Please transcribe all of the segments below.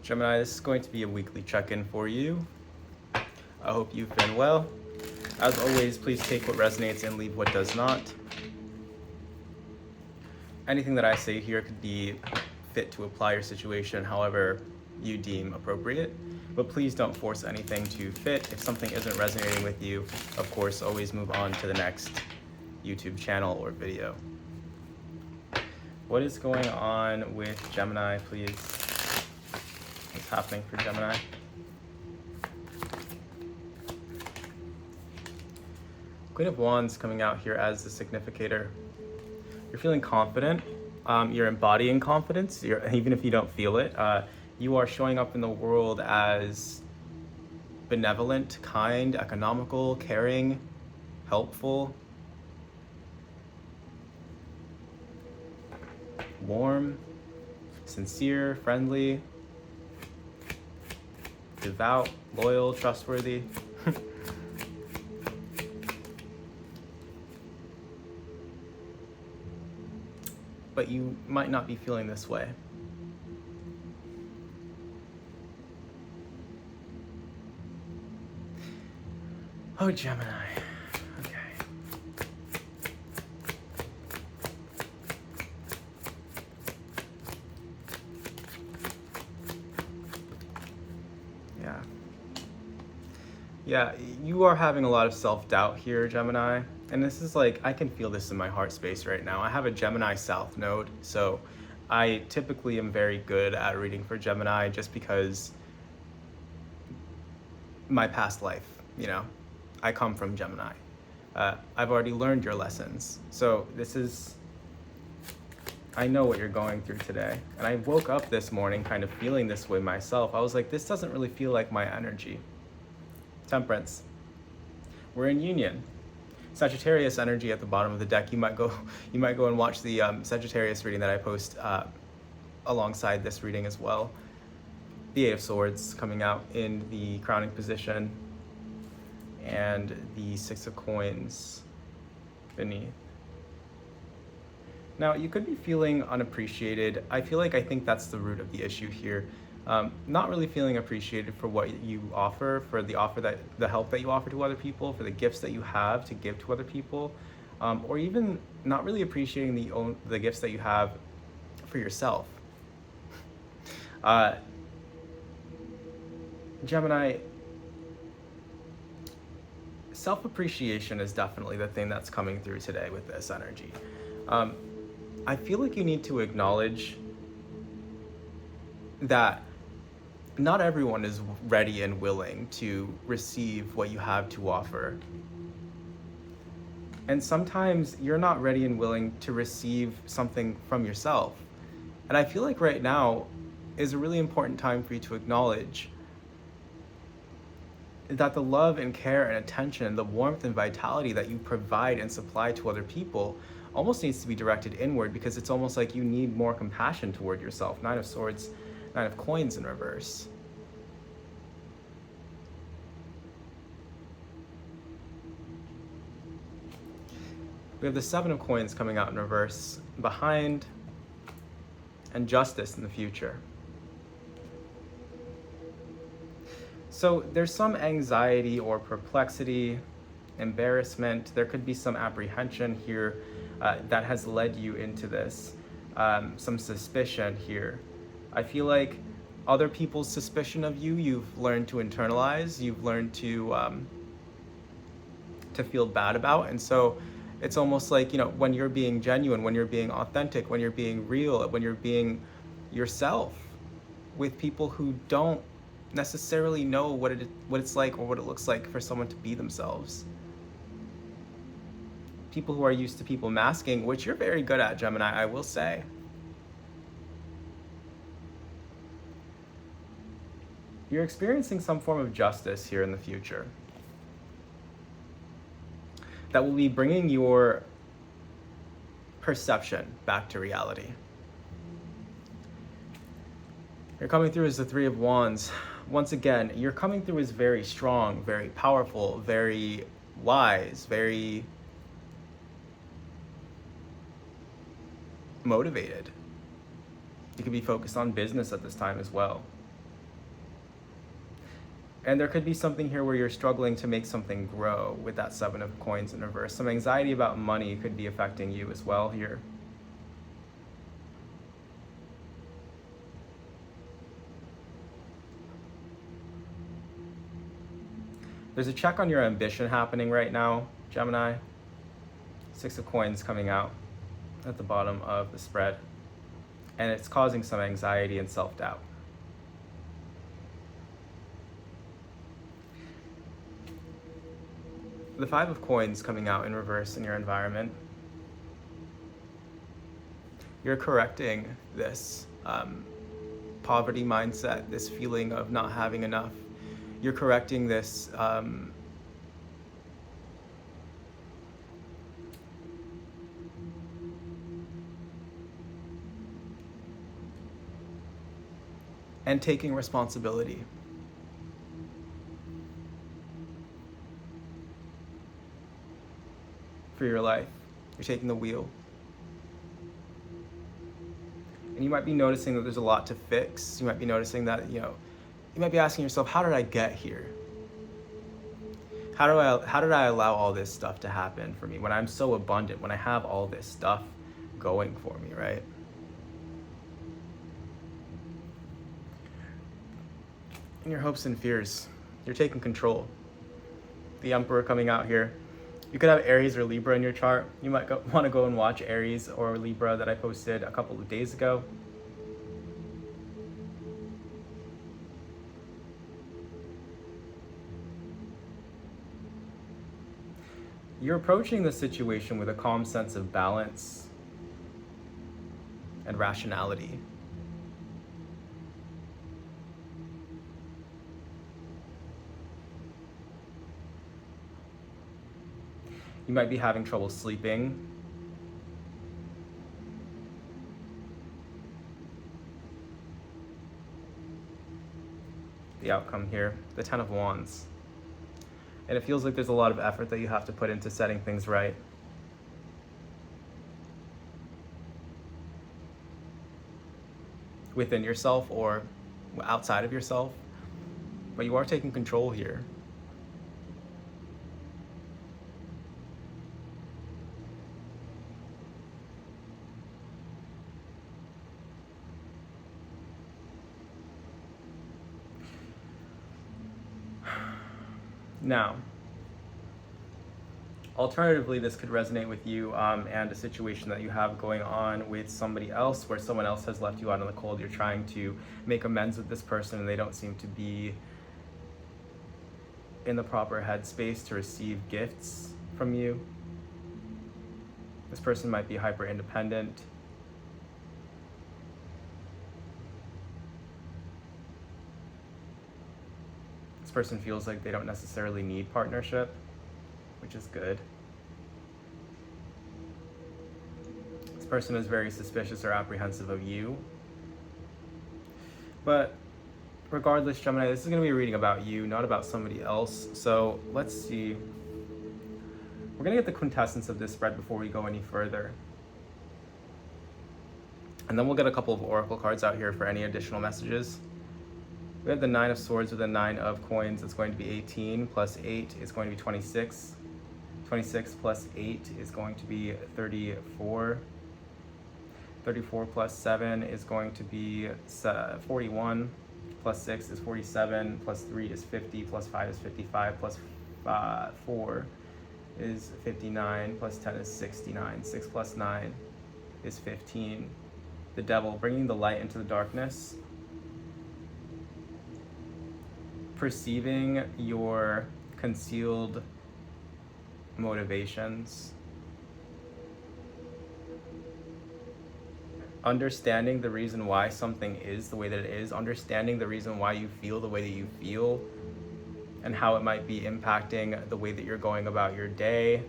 Gemini, this is going to be a weekly check-in for you. I hope you've been well. As always, please take what resonates and leave what does not. Anything that I say here could be fit to apply your situation however you deem appropriate, but please don't force anything to fit. If something isn't resonating with you, of course, always move on to the next YouTube channel or video. What is going on with Gemini, please? What's happening for Gemini? Queen of Wands coming out here as the significator. You're feeling confident. You're embodying confidence. Even if you don't feel it, you are showing up in the world as benevolent, kind, economical, caring, helpful, warm, sincere, friendly, devout, loyal, trustworthy. But you might not be feeling this way. Oh, Gemini. Okay. Yeah, you are having a lot of self-doubt here, Gemini. And this is like, I can feel this in my heart space right now. I have a Gemini South node, so I typically am very good at reading for Gemini just because my past life, I come from Gemini. I've already learned your lessons. So I know what you're going through today. And I woke up this morning kind of feeling this way myself. I was like, this doesn't really feel like my energy. Temperance. We're in union. Sagittarius energy at the bottom of the deck. You might go and watch the Sagittarius reading that I post alongside this reading as well. The Eight of Swords coming out in the crowning position, and the Six of Coins beneath. Now, you could be feeling unappreciated. I think that's the root of the issue here. Not really feeling appreciated for what you offer, for the help that you offer to other people, for the gifts that you have to give to other people, or even not really appreciating the gifts that you have for yourself. Gemini, self-appreciation is definitely the thing that's coming through today with this energy. I feel like you need to acknowledge that not everyone is ready and willing to receive what you have to offer. And sometimes you're not ready and willing to receive something from yourself. And I feel like right now is a really important time for you to acknowledge that the love and care and attention, the warmth and vitality that you provide and supply to other people almost needs to be directed inward, because it's almost like you need more compassion toward yourself. Nine of Swords, Nine of Coins in reverse. We have the Seven of Coins coming out in reverse behind, and Justice in the future. So there's some anxiety or perplexity, embarrassment. There could be some apprehension here that has led you into this. Some suspicion here. I feel like other people's suspicion of you, you've learned to internalize, you've learned to feel bad about. And so it's almost like, when you're being genuine, when you're being authentic, when you're being real, when you're being yourself with people who don't necessarily know what it's like or what it looks like for someone to be themselves. People who are used to people masking, which you're very good at, Gemini, I will say. You're experiencing some form of justice here in the future that will be bringing your perception back to reality. You're coming through as the Three of Wands. Once again, you're coming through as very strong, very powerful, very wise, very motivated. You could be focused on business at this time as well. And there could be something here where you're struggling to make something grow with that Seven of Coins in reverse. Some anxiety about money could be affecting you as well here. There's a check on your ambition happening right now, Gemini. Six of Coins coming out at the bottom of the spread. And it's causing some anxiety and self-doubt. The Five of Coins coming out in reverse in your environment. You're correcting this poverty mindset, this feeling of not having enough. You're correcting this and taking responsibility. For your life. You're taking the wheel. And you might be noticing that there's a lot to fix. You might be noticing that, you might be asking yourself, how did I get here? How did I allow all this stuff to happen for me when I'm so abundant, when I have all this stuff going for me, right? And your hopes and fears, you're taking control. The Emperor coming out here. You could have Aries or Libra in your chart. You might want to go and watch Aries or Libra that I posted a couple of days ago. You're approaching the situation with a calm sense of balance and rationality. You might be having trouble sleeping. The outcome here, the Ten of Wands. And it feels like there's a lot of effort that you have to put into setting things right. Within yourself or outside of yourself. But you are taking control here. Now, alternatively, this could resonate with you and a situation that you have going on with somebody else where someone else has left you out in the cold. You're trying to make amends with this person and they don't seem to be in the proper headspace to receive gifts from you. This person might be hyper independent. This person feels like they don't necessarily need partnership, which is good. This person is very suspicious or apprehensive of you. But regardless, Gemini, this is going to be a reading about you, not about somebody else. So let's see. We're going to get the quintessence of this spread before we go any further. And then we'll get a couple of oracle cards out here for any additional messages. We have the Nine of Swords with the Nine of Coins. It's going to be 18 plus 8 is going to be 26. 26 plus 8 is going to be 34. 34 plus 7 is going to be 41. Plus 6 is 47. Plus 3 is 50. Plus 5 is 55. Plus 4 is 59. Plus 10 is 69. 6 plus 9 is 15. The Devil, bringing the light into the darkness. Perceiving your concealed motivations. Understanding the reason why something is the way that it is. Understanding the reason why you feel the way that you feel. And how it might be impacting the way that you're going about your day.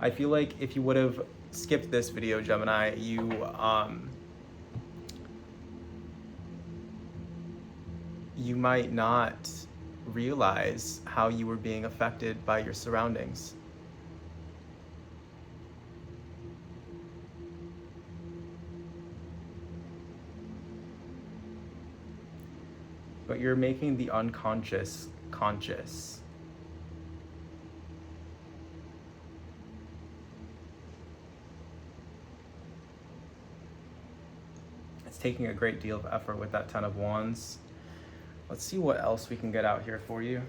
I feel like if you would have skipped this video, Gemini, you might not realize how you were being affected by your surroundings. but you're making the unconscious conscious. It's taking a great deal of effort with that Ten of Wands. Let's see what else we can get out here for you.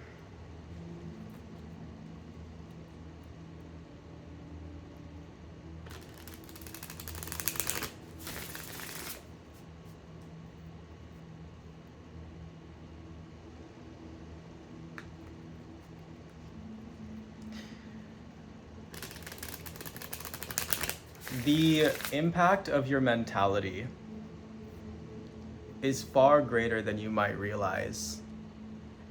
The impact of your mentality is far greater than you might realize.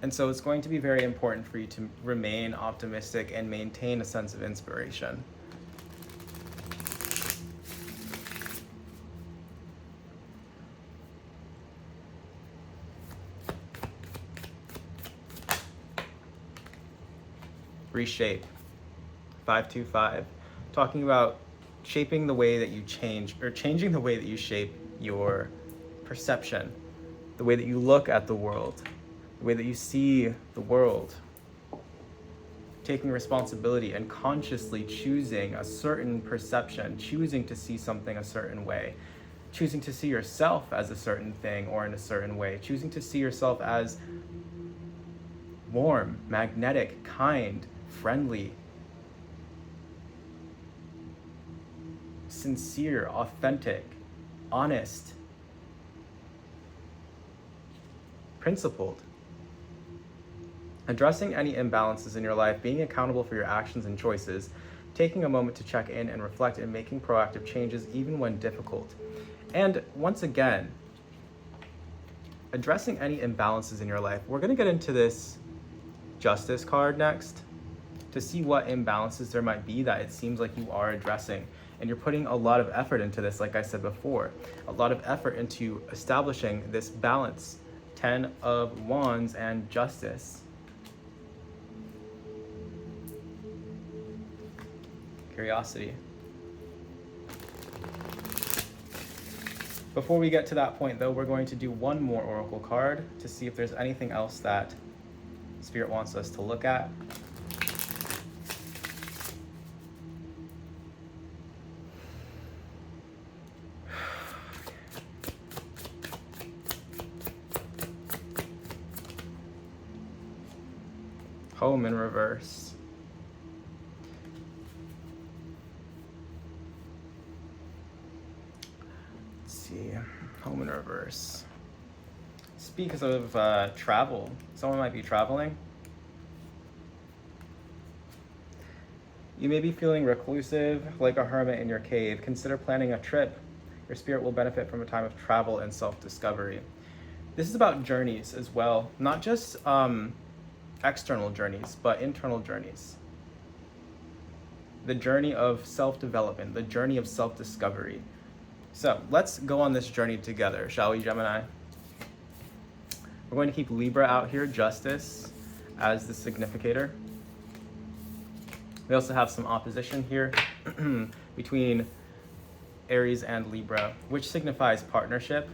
And so it's going to be very important for you to remain optimistic and maintain a sense of inspiration. Reshape. 525. Talking about shaping the way that you change, or changing the way that you shape your perception, the way that you look at the world, the way that you see the world. Taking responsibility and consciously choosing a certain perception, choosing to see something a certain way, choosing to see yourself as a certain thing or in a certain way, choosing to see yourself as warm, magnetic, kind, friendly, sincere, authentic, honest, principled. Addressing any imbalances in your life, being accountable for your actions and choices, taking a moment to check in and reflect, and making proactive changes even when difficult. And once again, addressing any imbalances in your life. We're going to get into this Justice card next to see what imbalances there might be that it seems like you are addressing. And you're putting a lot of effort into this, like I said before, a lot of effort into establishing this balance. 10 of Wands and Justice. Curiosity. Before we get to that point though, we're going to do one more oracle card to see if there's anything else that Spirit wants us to look at. Home in reverse. Let's see. Home in reverse. Speaks of travel. Someone might be traveling. You may be feeling reclusive, like a hermit in your cave. Consider planning a trip. Your spirit will benefit from a time of travel and self-discovery. This is about journeys as well, not just external journeys, but internal journeys. The journey of self-development, the journey of self-discovery. So let's go on this journey together, shall we, Gemini? We're going to keep Libra out here, Justice, as the significator. We also have some opposition here between Aries and Libra, which signifies partnership.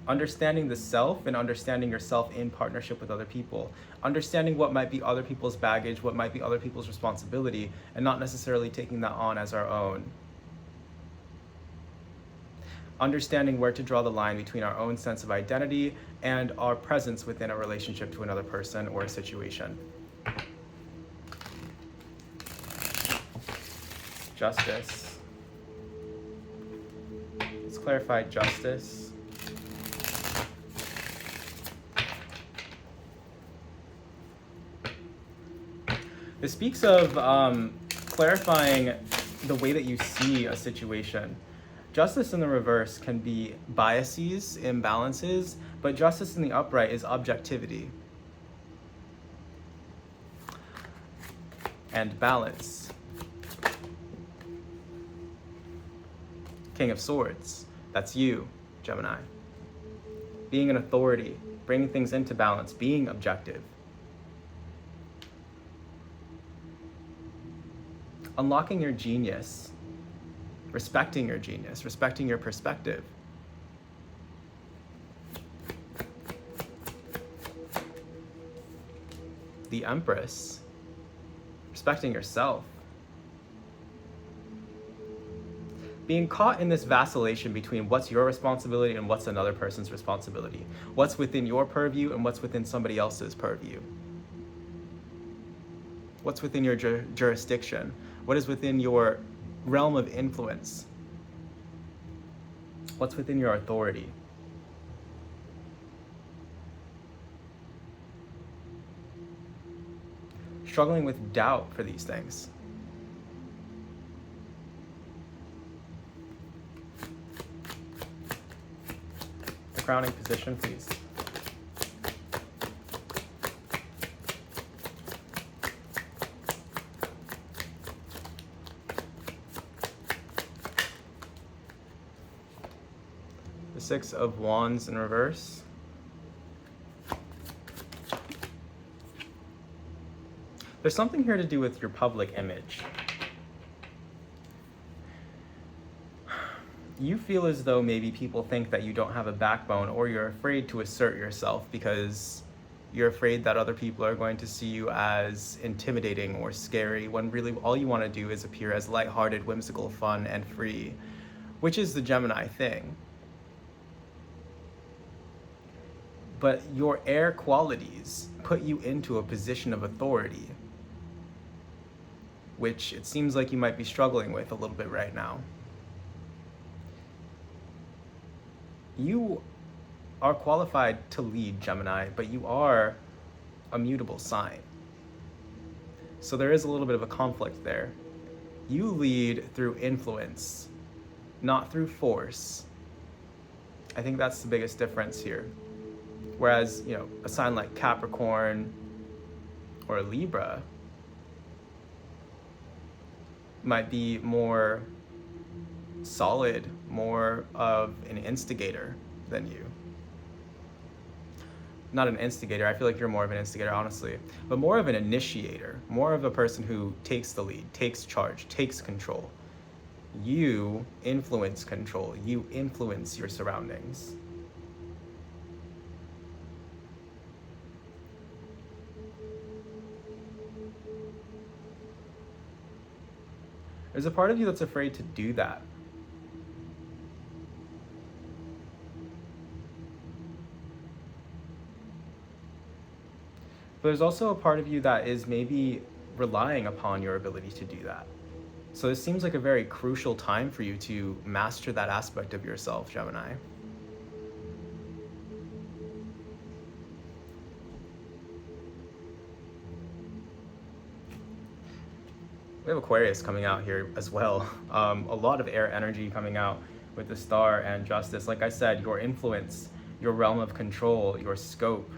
Understanding the self and understanding yourself in partnership with other people. Understanding what might be other people's baggage, what might be other people's responsibility, and not necessarily taking that on as our own. Understanding where to draw the line between our own sense of identity and our presence within a relationship to another person or a situation. Justice. Let's clarify justice. This speaks of clarifying the way that you see a situation. Justice in the reverse can be biases, imbalances, but justice in the upright is objectivity and balance. King of Swords, that's you, Gemini. Being an authority, bringing things into balance, being objective. Unlocking your genius, respecting your genius, respecting your perspective. the Empress, respecting yourself. Being caught in this vacillation between what's your responsibility and what's another person's responsibility. What's within your purview and what's within somebody else's purview. What's within your jurisdiction? What is within your realm of influence? What's within your authority? Struggling with doubt for these things. The crowning position, please. The Six of Wands in reverse. There's something here to do with your public image. You feel as though maybe people think that you don't have a backbone, or you're afraid to assert yourself because you're afraid that other people are going to see you as intimidating or scary, when really all you want to do is appear as lighthearted, whimsical, fun, and free, which is the Gemini thing. But your air qualities put you into a position of authority, which it seems like you might be struggling with a little bit right now. You are qualified to lead, Gemini, but you are a mutable sign. So there is a little bit of a conflict there. You lead through influence, not through force. I think that's the biggest difference here. Whereas, a sign like Capricorn or Libra might be more solid, more of an instigator than you. Not an instigator, I feel like you're more of an instigator, honestly, but more of an initiator, more of a person who takes the lead, takes charge, takes control. You influence control, you influence your surroundings. There's a part of you that's afraid to do that. But there's also a part of you that is maybe relying upon your ability to do that. So this seems like a very crucial time for you to master that aspect of yourself, Gemini. We have Aquarius coming out here as well. A lot of air energy coming out with the Star and Justice. Like I said, your influence, your realm of control, your scope.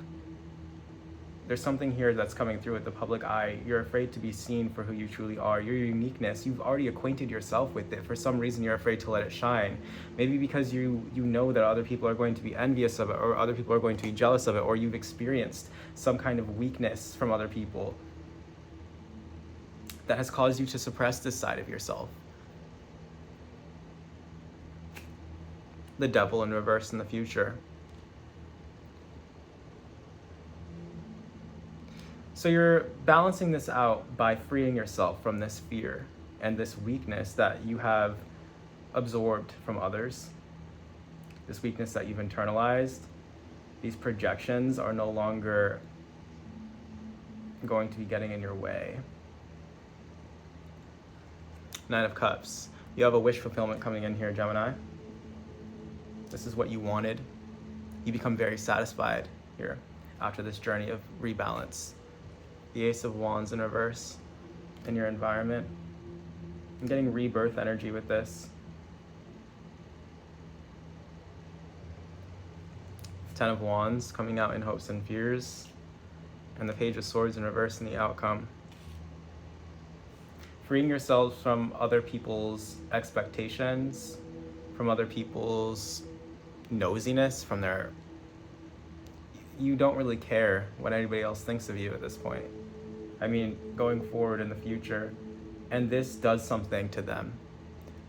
There's something here that's coming through with the public eye. You're afraid to be seen for who you truly are. Your uniqueness, you've already acquainted yourself with it. For some reason, you're afraid to let it shine. Maybe because you know that other people are going to be envious of it, or other people are going to be jealous of it, or you've experienced some kind of weakness from other people that has caused you to suppress this side of yourself. The Devil in reverse in the future. So you're balancing this out by freeing yourself from this fear and this weakness that you have absorbed from others. This weakness that you've internalized. These projections are no longer going to be getting in your way. Nine of Cups. You have a wish fulfillment coming in here, Gemini. This is what you wanted. You become very satisfied here after this journey of rebalance. The Ace of Wands in reverse in your environment. I'm getting rebirth energy with this. Ten of Wands coming out in hopes and fears. And the Page of Swords in reverse in the outcome. Freeing yourselves from other people's expectations, from other people's nosiness, from their... You don't really care what anybody else thinks of you at this point. I mean, going forward in the future. And this does something to them.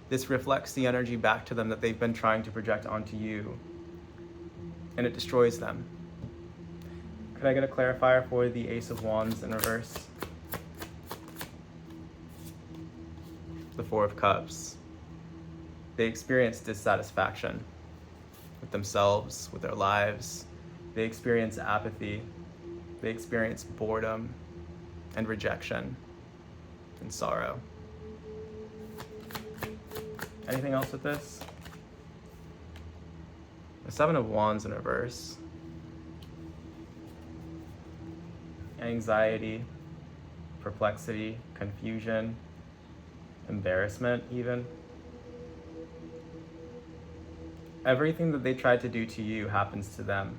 This reflects the energy back to them that they've been trying to project onto you. And it destroys them. Could I get a clarifier for the Ace of Wands in reverse? The Four of Cups. They experience dissatisfaction with themselves, with their lives. They experience apathy. They experience boredom and rejection and sorrow. Anything else with this? The Seven of Wands in reverse. Anxiety, perplexity, confusion, embarrassment even. Everything that they tried to do to you happens to them.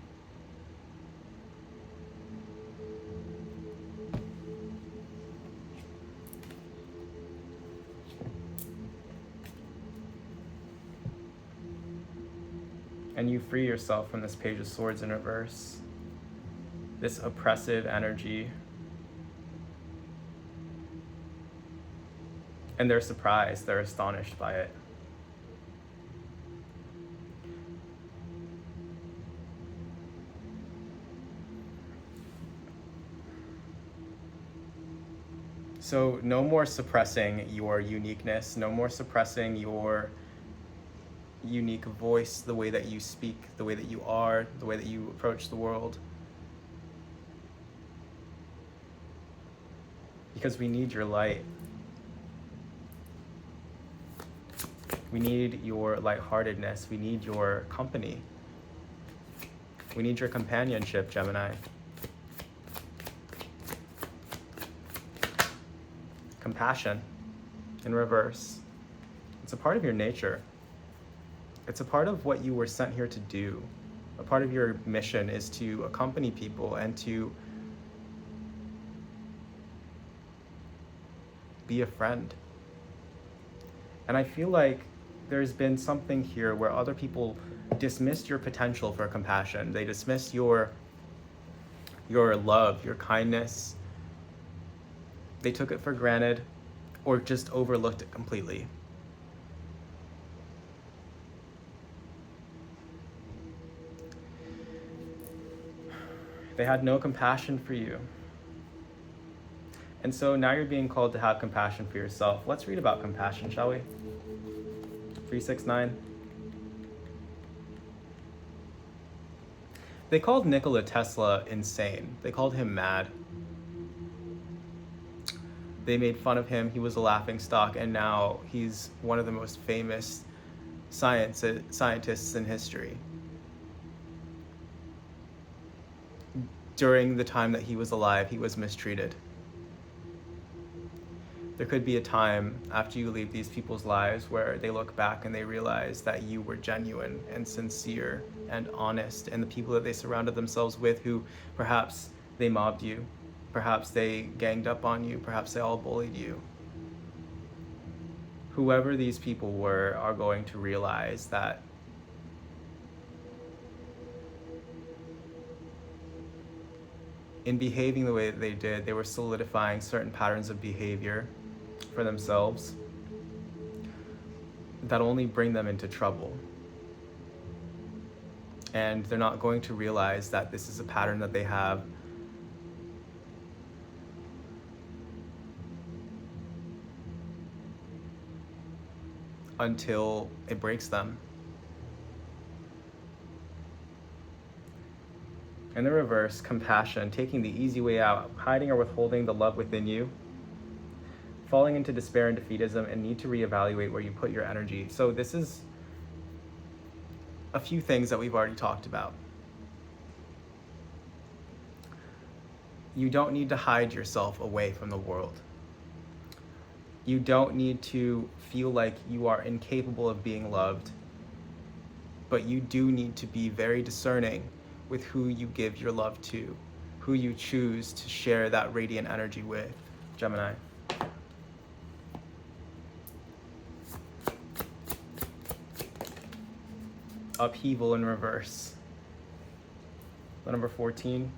And you free yourself from this Page of Swords in reverse, this oppressive energy. And they're surprised, they're astonished by it. So no more suppressing your uniqueness, no more suppressing your unique voice, the way that you speak, the way that you are, the way that you approach the world. Because we need your light. We need your lightheartedness. We need your company. We need your companionship, Gemini. Compassion in reverse. It's a part of your nature. It's a part of what you were sent here to do. A part of your mission is to accompany people and to be a friend. And I feel like there's been something here where other people dismissed your potential for compassion. They dismissed your love, your kindness. They took it for granted or just overlooked it completely. They had no compassion for you. And so now you're being called to have compassion for yourself. Let's read about compassion, shall we? 369. They called Nikola Tesla insane. They called him mad. They made fun of him. He was a laughingstock, and now he's one of the most famous scientists in history. During the time that he was alive, he was mistreated. There could be a time after you leave these people's lives where they look back and they realize that you were genuine and sincere and honest, and the people that they surrounded themselves with, who perhaps they mobbed you, perhaps they ganged up on you, perhaps they all bullied you. Whoever these people were are going to realize that in behaving the way that they did, they were solidifying certain patterns of behavior for themselves that only bring them into trouble. And they're not going to realize that this is a pattern that they have until it breaks them. In the reverse, compassion, taking the easy way out, hiding or withholding the love within you, falling into despair and defeatism, and need to reevaluate where you put your energy. So this is a few things that we've already talked about. You don't need to hide yourself away from the world. You don't need to feel like you are incapable of being loved, but you do need to be very discerning with who you give your love to, who you choose to share that radiant energy with, Gemini. Upheaval in reverse. The number 14.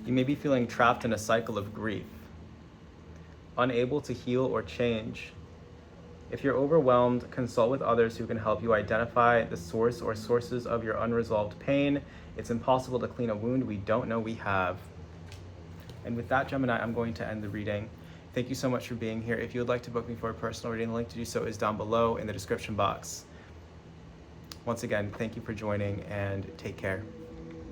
You may be feeling trapped in a cycle of grief, unable to heal or change, If you're overwhelmed, consult with others who can help you identify the source or sources of your unresolved pain. It's impossible to clean a wound we don't know we have. And with that, Gemini, I'm going to end the reading. Thank you so much for being here. If you would like to book me for a personal reading, the link to do so is down below in the description box. Once again, thank you for joining, and take care.